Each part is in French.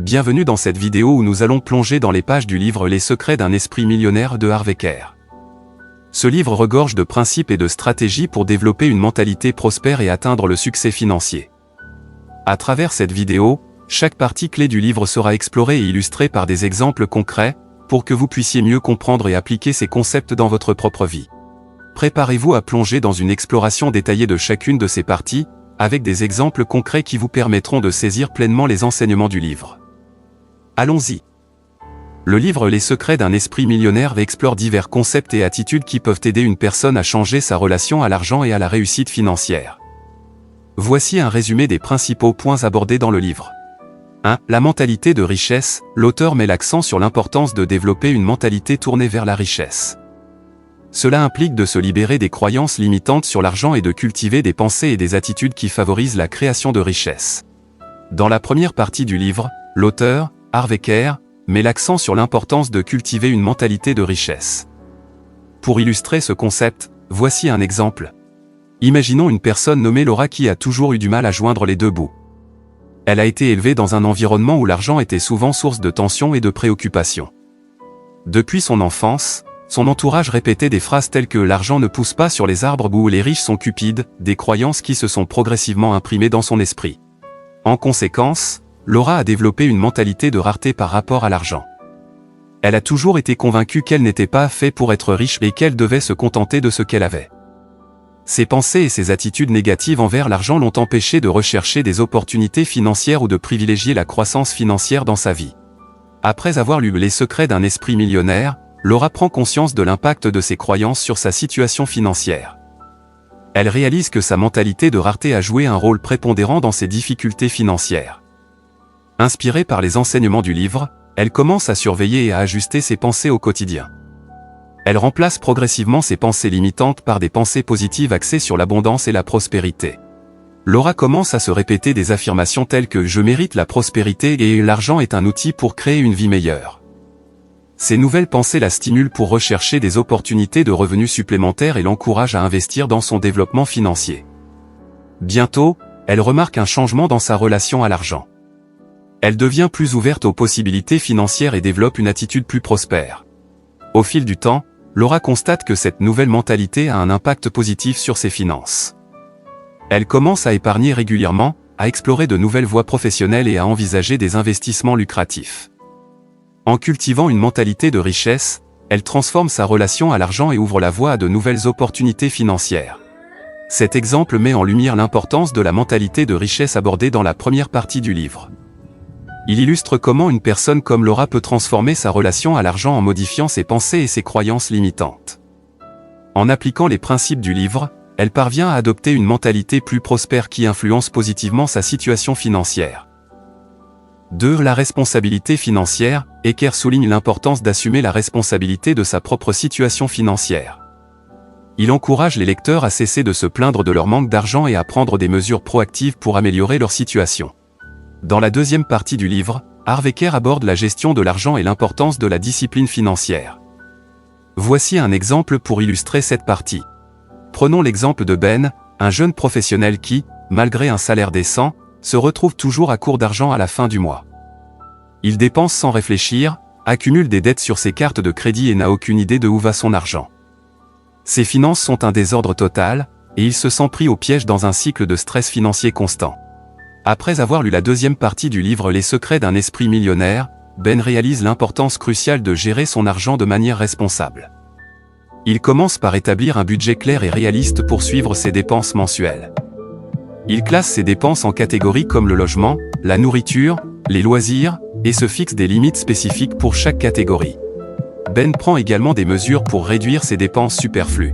Bienvenue dans cette vidéo où nous allons plonger dans les pages du livre Les secrets d'un esprit millionnaire de Harvey Kerr. Ce livre regorge de principes et de stratégies pour développer une mentalité prospère et atteindre le succès financier. À travers cette vidéo, chaque partie clé du livre sera explorée et illustrée par des exemples concrets, pour que vous puissiez mieux comprendre et appliquer ces concepts dans votre propre vie. Préparez-vous à plonger dans une exploration détaillée de chacune de ces parties, avec des exemples concrets qui vous permettront de saisir pleinement les enseignements du livre. Allons-y. Le livre Les secrets d'un esprit millionnaire explore divers concepts et attitudes qui peuvent aider une personne à changer sa relation à l'argent et à la réussite financière. Voici un résumé des principaux points abordés dans le livre. 1. La mentalité de richesse. L'auteur met l'accent sur l'importance de développer une mentalité tournée vers la richesse. Cela implique de se libérer des croyances limitantes sur l'argent et de cultiver des pensées et des attitudes qui favorisent la création de richesse. Dans la première partie du livre, l'auteur, Harvey Kerr, met l'accent sur l'importance de cultiver une mentalité de richesse. Pour illustrer ce concept, voici un exemple. Imaginons une personne nommée Laura qui a toujours eu du mal à joindre les deux bouts. Elle a été élevée dans un environnement où l'argent était souvent source de tension et de préoccupation. Depuis son enfance, son entourage répétait des phrases telles que « l'argent ne pousse pas sur les arbres ou les riches sont cupides », des croyances qui se sont progressivement imprimées dans son esprit. En conséquence, Laura a développé une mentalité de rareté par rapport à l'argent. Elle a toujours été convaincue qu'elle n'était pas faite pour être riche et qu'elle devait se contenter de ce qu'elle avait. Ses pensées et ses attitudes négatives envers l'argent l'ont empêchée de rechercher des opportunités financières ou de privilégier la croissance financière dans sa vie. Après avoir lu Les secrets d'un esprit millionnaire, Laura prend conscience de l'impact de ses croyances sur sa situation financière. Elle réalise que sa mentalité de rareté a joué un rôle prépondérant dans ses difficultés financières. Inspirée par les enseignements du livre, elle commence à surveiller et à ajuster ses pensées au quotidien. Elle remplace progressivement ses pensées limitantes par des pensées positives axées sur l'abondance et la prospérité. Laura commence à se répéter des affirmations telles que « je mérite la prospérité et l'argent est un outil pour créer une vie meilleure ». Ces nouvelles pensées la stimulent pour rechercher des opportunités de revenus supplémentaires et l'encouragent à investir dans son développement financier. Bientôt, elle remarque un changement dans sa relation à l'argent. Elle devient plus ouverte aux possibilités financières et développe une attitude plus prospère. Au fil du temps, Laura constate que cette nouvelle mentalité a un impact positif sur ses finances. Elle commence à épargner régulièrement, à explorer de nouvelles voies professionnelles et à envisager des investissements lucratifs. En cultivant une mentalité de richesse, elle transforme sa relation à l'argent et ouvre la voie à de nouvelles opportunités financières. Cet exemple met en lumière l'importance de la mentalité de richesse abordée dans la première partie du livre. Il illustre comment une personne comme Laura peut transformer sa relation à l'argent en modifiant ses pensées et ses croyances limitantes. En appliquant les principes du livre, elle parvient à adopter une mentalité plus prospère qui influence positivement sa situation financière. 2. La responsabilité financière. Kerr souligne l'importance d'assumer la responsabilité de sa propre situation financière. Il encourage les lecteurs à cesser de se plaindre de leur manque d'argent et à prendre des mesures proactives pour améliorer leur situation. Dans la deuxième partie du livre, Harvey Kerr aborde la gestion de l'argent et l'importance de la discipline financière. Voici un exemple pour illustrer cette partie. Prenons l'exemple de Ben, un jeune professionnel qui, malgré un salaire décent, se retrouve toujours à court d'argent à la fin du mois. Il dépense sans réfléchir, accumule des dettes sur ses cartes de crédit et n'a aucune idée de où va son argent. Ses finances sont un désordre total, et il se sent pris au piège dans un cycle de stress financier constant. Après avoir lu la deuxième partie du livre Les secrets d'un esprit millionnaire, Ben réalise l'importance cruciale de gérer son argent de manière responsable. Il commence par établir un budget clair et réaliste pour suivre ses dépenses mensuelles. Il classe ses dépenses en catégories comme le logement, la nourriture, les loisirs, et se fixe des limites spécifiques pour chaque catégorie. Ben prend également des mesures pour réduire ses dépenses superflues.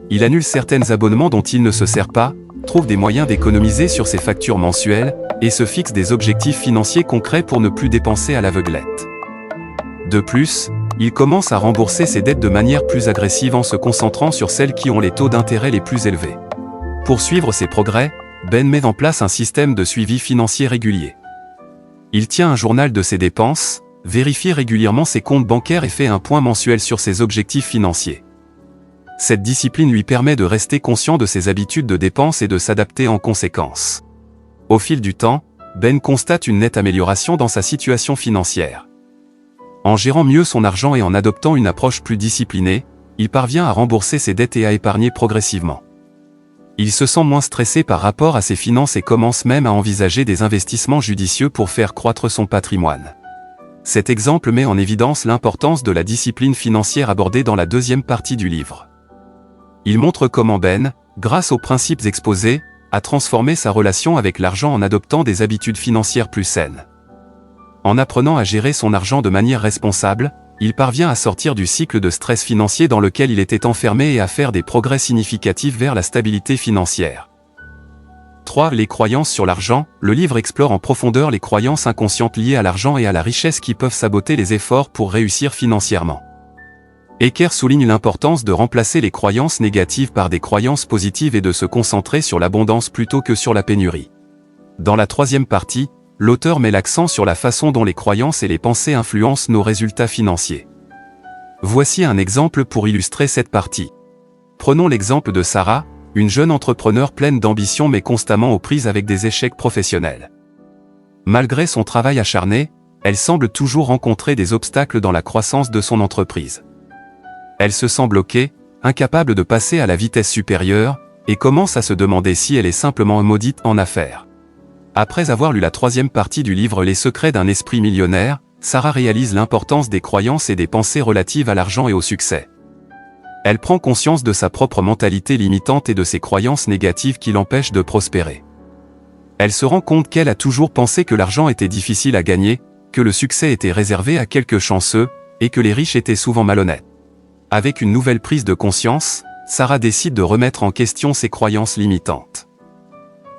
Il annule certains abonnements dont il ne se sert pas, trouve des moyens d'économiser sur ses factures mensuelles, et se fixe des objectifs financiers concrets pour ne plus dépenser à l'aveuglette. De plus, il commence à rembourser ses dettes de manière plus agressive en se concentrant sur celles qui ont les taux d'intérêt les plus élevés. Pour suivre ses progrès, Ben met en place un système de suivi financier régulier. Il tient un journal de ses dépenses, vérifie régulièrement ses comptes bancaires et fait un point mensuel sur ses objectifs financiers. Cette discipline lui permet de rester conscient de ses habitudes de dépenses et de s'adapter en conséquence. Au fil du temps, Ben constate une nette amélioration dans sa situation financière. En gérant mieux son argent et en adoptant une approche plus disciplinée, il parvient à rembourser ses dettes et à épargner progressivement. Il se sent moins stressé par rapport à ses finances et commence même à envisager des investissements judicieux pour faire croître son patrimoine. Cet exemple met en évidence l'importance de la discipline financière abordée dans la deuxième partie du livre. Il montre comment Ben, grâce aux principes exposés, a transformé sa relation avec l'argent en adoptant des habitudes financières plus saines. En apprenant à gérer son argent de manière responsable, il parvient à sortir du cycle de stress financier dans lequel il était enfermé et à faire des progrès significatifs vers la stabilité financière. 3. Les croyances sur l'argent. Le livre explore en profondeur les croyances inconscientes liées à l'argent et à la richesse qui peuvent saboter les efforts pour réussir financièrement. Eker souligne l'importance de remplacer les croyances négatives par des croyances positives et de se concentrer sur l'abondance plutôt que sur la pénurie. Dans la troisième partie, l'auteur met l'accent sur la façon dont les croyances et les pensées influencent nos résultats financiers. Voici un exemple pour illustrer cette partie. Prenons l'exemple de Sarah, une jeune entrepreneure pleine d'ambition mais constamment aux prises avec des échecs professionnels. Malgré son travail acharné, elle semble toujours rencontrer des obstacles dans la croissance de son entreprise. Elle se sent bloquée, incapable de passer à la vitesse supérieure, et commence à se demander si elle est simplement maudite en affaires. Après avoir lu la troisième partie du livre Les secrets d'un esprit millionnaire, Sarah réalise l'importance des croyances et des pensées relatives à l'argent et au succès. Elle prend conscience de sa propre mentalité limitante et de ses croyances négatives qui l'empêchent de prospérer. Elle se rend compte qu'elle a toujours pensé que l'argent était difficile à gagner, que le succès était réservé à quelques chanceux, et que les riches étaient souvent malhonnêtes. Avec une nouvelle prise de conscience, Sarah décide de remettre en question ses croyances limitantes.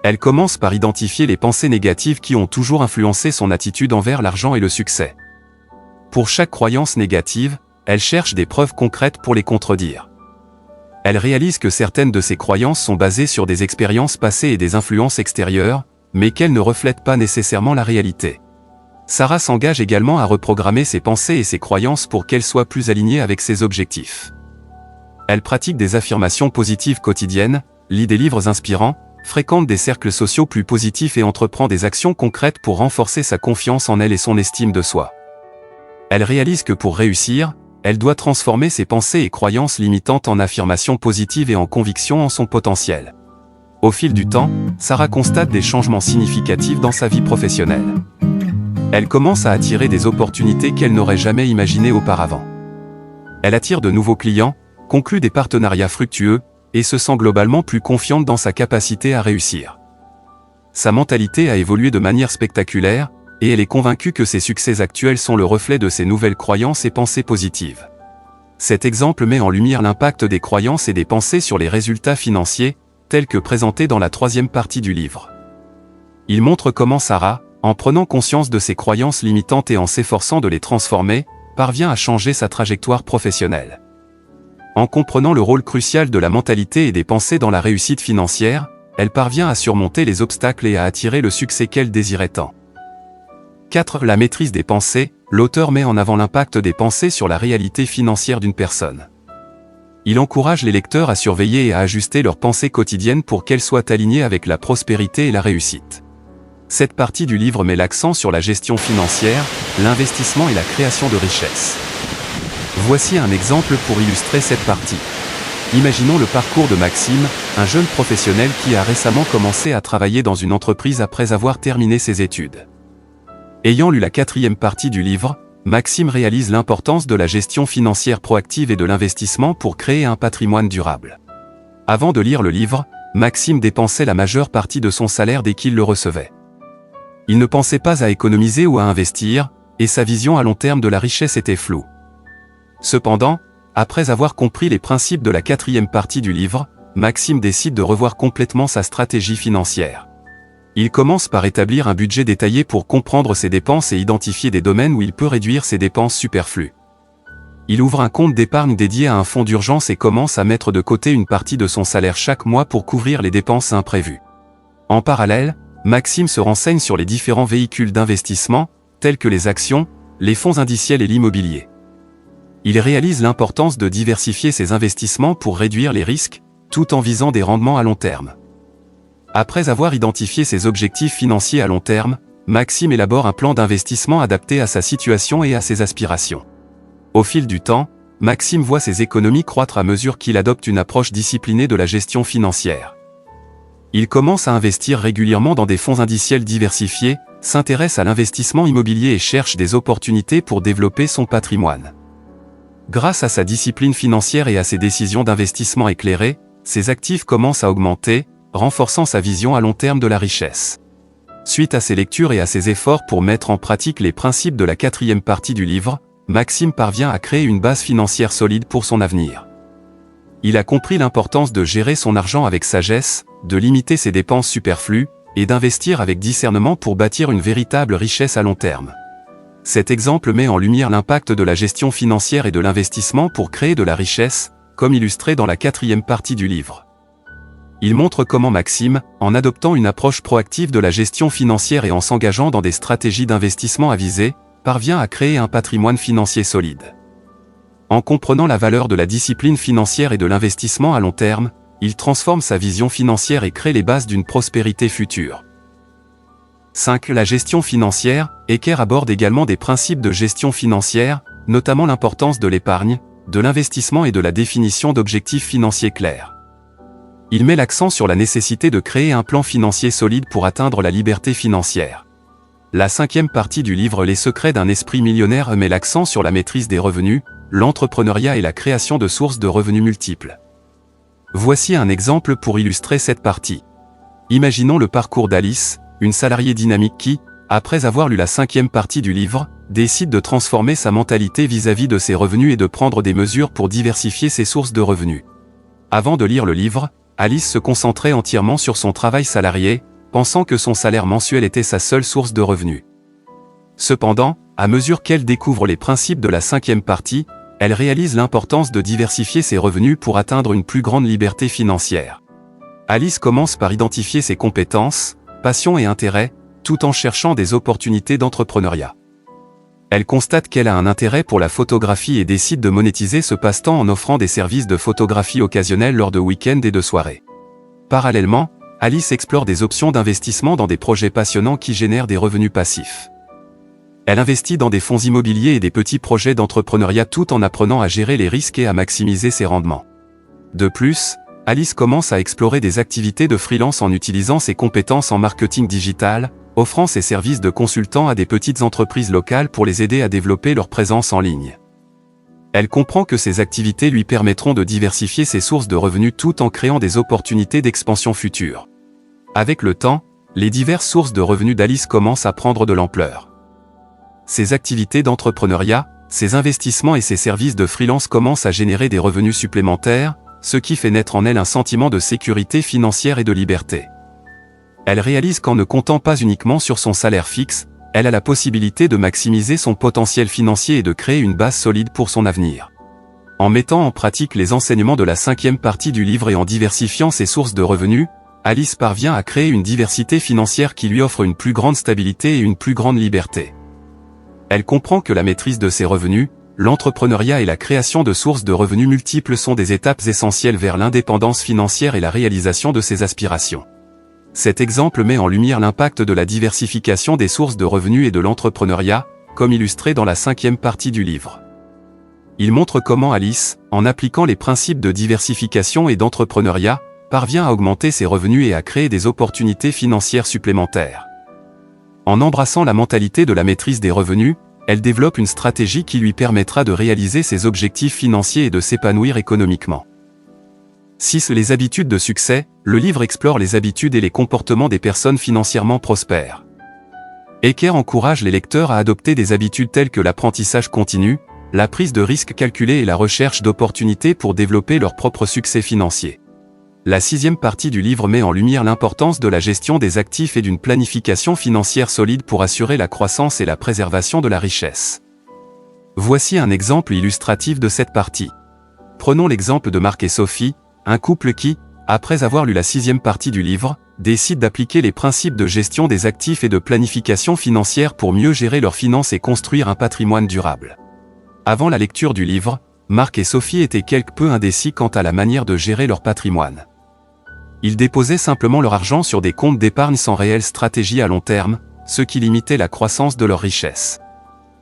Elle commence par identifier les pensées négatives qui ont toujours influencé son attitude envers l'argent et le succès. Pour chaque croyance négative, elle cherche des preuves concrètes pour les contredire. Elle réalise que certaines de ses croyances sont basées sur des expériences passées et des influences extérieures, mais qu'elles ne reflètent pas nécessairement la réalité. Sarah s'engage également à reprogrammer ses pensées et ses croyances pour qu'elles soient plus alignées avec ses objectifs. Elle pratique des affirmations positives quotidiennes, lit des livres inspirants, fréquente des cercles sociaux plus positifs et entreprend des actions concrètes pour renforcer sa confiance en elle et son estime de soi. Elle réalise que pour réussir, elle doit transformer ses pensées et croyances limitantes en affirmations positives et en conviction en son potentiel. Au fil du temps, Sarah constate des changements significatifs dans sa vie professionnelle. Elle commence à attirer des opportunités qu'elle n'aurait jamais imaginées auparavant. Elle attire de nouveaux clients, conclut des partenariats fructueux, et se sent globalement plus confiante dans sa capacité à réussir. Sa mentalité a évolué de manière spectaculaire, et elle est convaincue que ses succès actuels sont le reflet de ses nouvelles croyances et pensées positives. Cet exemple met en lumière l'impact des croyances et des pensées sur les résultats financiers, tels que présentés dans la troisième partie du livre. Il montre comment Sarah, en prenant conscience de ses croyances limitantes et en s'efforçant de les transformer, parvient à changer sa trajectoire professionnelle. En comprenant le rôle crucial de la mentalité et des pensées dans la réussite financière, elle parvient à surmonter les obstacles et à attirer le succès qu'elle désirait tant. 4. La maîtrise des pensées. L'auteur met en avant l'impact des pensées sur la réalité financière d'une personne. Il encourage les lecteurs à surveiller et à ajuster leurs pensées quotidiennes pour qu'elles soient alignées avec la prospérité et la réussite. Cette partie du livre met l'accent sur la gestion financière, l'investissement et la création de richesses. Voici un exemple pour illustrer cette partie. Imaginons le parcours de Maxime, un jeune professionnel qui a récemment commencé à travailler dans une entreprise après avoir terminé ses études. Ayant lu la quatrième partie du livre, Maxime réalise l'importance de la gestion financière proactive et de l'investissement pour créer un patrimoine durable. Avant de lire le livre, Maxime dépensait la majeure partie de son salaire dès qu'il le recevait. Il ne pensait pas à économiser ou à investir, et sa vision à long terme de la richesse était floue. Cependant, après avoir compris les principes de la quatrième partie du livre, Maxime décide de revoir complètement sa stratégie financière. Il commence par établir un budget détaillé pour comprendre ses dépenses et identifier des domaines où il peut réduire ses dépenses superflues. Il ouvre un compte d'épargne dédié à un fonds d'urgence et commence à mettre de côté une partie de son salaire chaque mois pour couvrir les dépenses imprévues. En parallèle, Maxime se renseigne sur les différents véhicules d'investissement, tels que les actions, les fonds indiciels et l'immobilier. Il réalise l'importance de diversifier ses investissements pour réduire les risques, tout en visant des rendements à long terme. Après avoir identifié ses objectifs financiers à long terme, Maxime élabore un plan d'investissement adapté à sa situation et à ses aspirations. Au fil du temps, Maxime voit ses économies croître à mesure qu'il adopte une approche disciplinée de la gestion financière. Il commence à investir régulièrement dans des fonds indiciels diversifiés, s'intéresse à l'investissement immobilier et cherche des opportunités pour développer son patrimoine. Grâce à sa discipline financière et à ses décisions d'investissement éclairées, ses actifs commencent à augmenter, renforçant sa vision à long terme de la richesse. Suite à ses lectures et à ses efforts pour mettre en pratique les principes de la 4e partie du livre, Maxime parvient à créer une base financière solide pour son avenir. Il a compris l'importance de gérer son argent avec sagesse, de limiter ses dépenses superflues, et d'investir avec discernement pour bâtir une véritable richesse à long terme. Cet exemple met en lumière l'impact de la gestion financière et de l'investissement pour créer de la richesse, comme illustré dans la 4e partie du livre. Il montre comment Maxime, en adoptant une approche proactive de la gestion financière et en s'engageant dans des stratégies d'investissement avisées, parvient à créer un patrimoine financier solide. En comprenant la valeur de la discipline financière et de l'investissement à long terme, il transforme sa vision financière et crée les bases d'une prospérité future. 5. La gestion financière. Eker aborde également des principes de gestion financière, notamment l'importance de l'épargne, de l'investissement et de la définition d'objectifs financiers clairs. Il met l'accent sur la nécessité de créer un plan financier solide pour atteindre la liberté financière. La 5e partie du livre Les secrets d'un esprit millionnaire met l'accent sur la maîtrise des revenus, l'entrepreneuriat et la création de sources de revenus multiples. Voici un exemple pour illustrer cette partie. Imaginons le parcours d'Alice, une salariée dynamique qui, après avoir lu la 5e partie du livre, décide de transformer sa mentalité vis-à-vis de ses revenus et de prendre des mesures pour diversifier ses sources de revenus. Avant de lire le livre, Alice se concentrait entièrement sur son travail salarié, pensant que son salaire mensuel était sa seule source de revenus. Cependant, à mesure qu'elle découvre les principes de la 5e partie, elle réalise l'importance de diversifier ses revenus pour atteindre une plus grande liberté financière. Alice commence par identifier ses compétences, passions et intérêts, tout en cherchant des opportunités d'entrepreneuriat. Elle constate qu'elle a un intérêt pour la photographie et décide de monétiser ce passe-temps en offrant des services de photographie occasionnels lors de week-ends et de soirées. Parallèlement, Alice explore des options d'investissement dans des projets passionnants qui génèrent des revenus passifs. Elle investit dans des fonds immobiliers et des petits projets d'entrepreneuriat tout en apprenant à gérer les risques et à maximiser ses rendements. De plus, Alice commence à explorer des activités de freelance en utilisant ses compétences en marketing digital, offrant ses services de consultant à des petites entreprises locales pour les aider à développer leur présence en ligne. Elle comprend que ces activités lui permettront de diversifier ses sources de revenus tout en créant des opportunités d'expansion future. Avec le temps, les diverses sources de revenus d'Alice commencent à prendre de l'ampleur. Ses activités d'entrepreneuriat, ses investissements et ses services de freelance commencent à générer des revenus supplémentaires, ce qui fait naître en elle un sentiment de sécurité financière et de liberté. Elle réalise qu'en ne comptant pas uniquement sur son salaire fixe, elle a la possibilité de maximiser son potentiel financier et de créer une base solide pour son avenir. En mettant en pratique les enseignements de la 5e partie du livre et en diversifiant ses sources de revenus, Alice parvient à créer une diversité financière qui lui offre une plus grande stabilité et une plus grande liberté. Elle comprend que la maîtrise de ses revenus, l'entrepreneuriat et la création de sources de revenus multiples sont des étapes essentielles vers l'indépendance financière et la réalisation de ses aspirations. Cet exemple met en lumière l'impact de la diversification des sources de revenus et de l'entrepreneuriat, comme illustré dans la 5e partie du livre. Il montre comment Alice, en appliquant les principes de diversification et d'entrepreneuriat, parvient à augmenter ses revenus et à créer des opportunités financières supplémentaires. En embrassant la mentalité de la maîtrise des revenus, elle développe une stratégie qui lui permettra de réaliser ses objectifs financiers et de s'épanouir économiquement. 6. Les habitudes de succès. Le livre explore les habitudes et les comportements des personnes financièrement prospères. Eker encourage les lecteurs à adopter des habitudes telles que l'apprentissage continu, la prise de risques calculés et la recherche d'opportunités pour développer leur propre succès financier. La 6e partie du livre met en lumière l'importance de la gestion des actifs et d'une planification financière solide pour assurer la croissance et la préservation de la richesse. Voici un exemple illustratif de cette partie. Prenons l'exemple de Marc et Sophie, un couple qui, après avoir lu la 6e partie du livre, décide d'appliquer les principes de gestion des actifs et de planification financière pour mieux gérer leurs finances et construire un patrimoine durable. Avant la lecture du livre, Marc et Sophie étaient quelque peu indécis quant à la manière de gérer leur patrimoine. Ils déposaient simplement leur argent sur des comptes d'épargne sans réelle stratégie à long terme, ce qui limitait la croissance de leur richesse.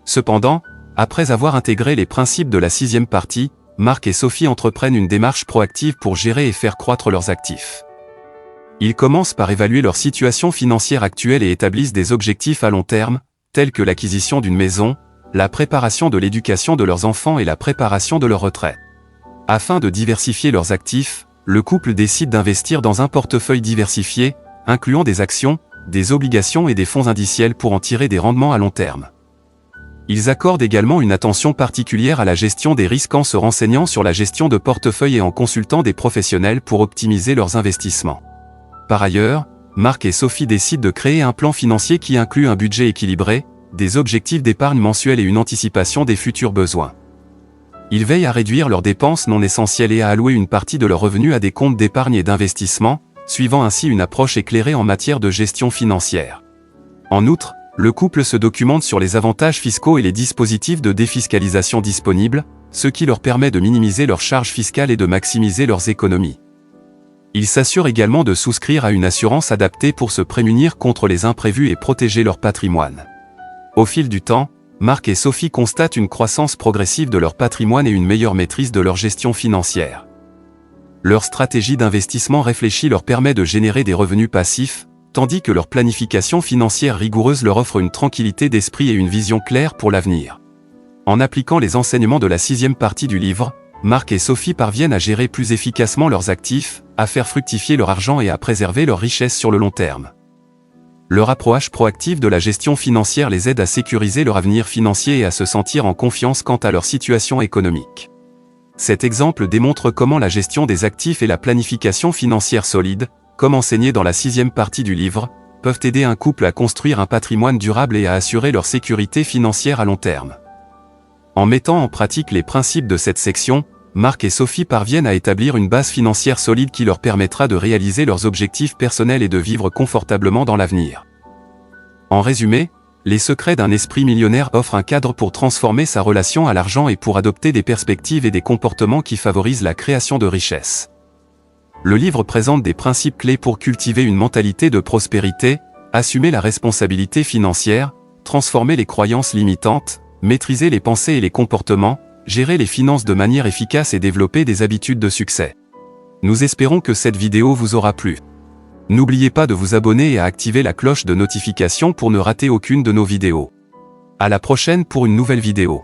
Cependant, après avoir intégré les principes de la 6e partie, Marc et Sophie entreprennent une démarche proactive pour gérer et faire croître leurs actifs. Ils commencent par évaluer leur situation financière actuelle et établissent des objectifs à long terme, tels que l'acquisition d'une maison, la préparation de l'éducation de leurs enfants et la préparation de leur retraite. Afin de diversifier leurs actifs, le couple décide d'investir dans un portefeuille diversifié, incluant des actions, des obligations et des fonds indiciels pour en tirer des rendements à long terme. Ils accordent également une attention particulière à la gestion des risques en se renseignant sur la gestion de portefeuille et en consultant des professionnels pour optimiser leurs investissements. Par ailleurs, Marc et Sophie décident de créer un plan financier qui inclut un budget équilibré, des objectifs d'épargne mensuels et une anticipation des futurs besoins. Ils veillent à réduire leurs dépenses non essentielles et à allouer une partie de leurs revenus à des comptes d'épargne et d'investissement, suivant ainsi une approche éclairée en matière de gestion financière. En outre, le couple se documente sur les avantages fiscaux et les dispositifs de défiscalisation disponibles, ce qui leur permet de minimiser leurs charges fiscales et de maximiser leurs économies. Ils s'assurent également de souscrire à une assurance adaptée pour se prémunir contre les imprévus et protéger leur patrimoine. Au fil du temps, Marc et Sophie constatent une croissance progressive de leur patrimoine et une meilleure maîtrise de leur gestion financière. Leur stratégie d'investissement réfléchie leur permet de générer des revenus passifs, tandis que leur planification financière rigoureuse leur offre une tranquillité d'esprit et une vision claire pour l'avenir. En appliquant les enseignements de la 6e partie du livre, Marc et Sophie parviennent à gérer plus efficacement leurs actifs, à faire fructifier leur argent et à préserver leur richesse sur le long terme. Leur approche proactive de la gestion financière les aide à sécuriser leur avenir financier et à se sentir en confiance quant à leur situation économique. Cet exemple démontre comment la gestion des actifs et la planification financière solide, comme enseigné dans la 6e partie du livre, peuvent aider un couple à construire un patrimoine durable et à assurer leur sécurité financière à long terme. En mettant en pratique les principes de cette section, Marc et Sophie parviennent à établir une base financière solide qui leur permettra de réaliser leurs objectifs personnels et de vivre confortablement dans l'avenir. En résumé, Les secrets d'un esprit millionnaire offrent un cadre pour transformer sa relation à l'argent et pour adopter des perspectives et des comportements qui favorisent la création de richesses. Le livre présente des principes clés pour cultiver une mentalité de prospérité, assumer la responsabilité financière, transformer les croyances limitantes, maîtriser les pensées et les comportements, gérer les finances de manière efficace et développer des habitudes de succès. Nous espérons que cette vidéo vous aura plu. N'oubliez pas de vous abonner et à activer la cloche de notification pour ne rater aucune de nos vidéos. À la prochaine pour une nouvelle vidéo.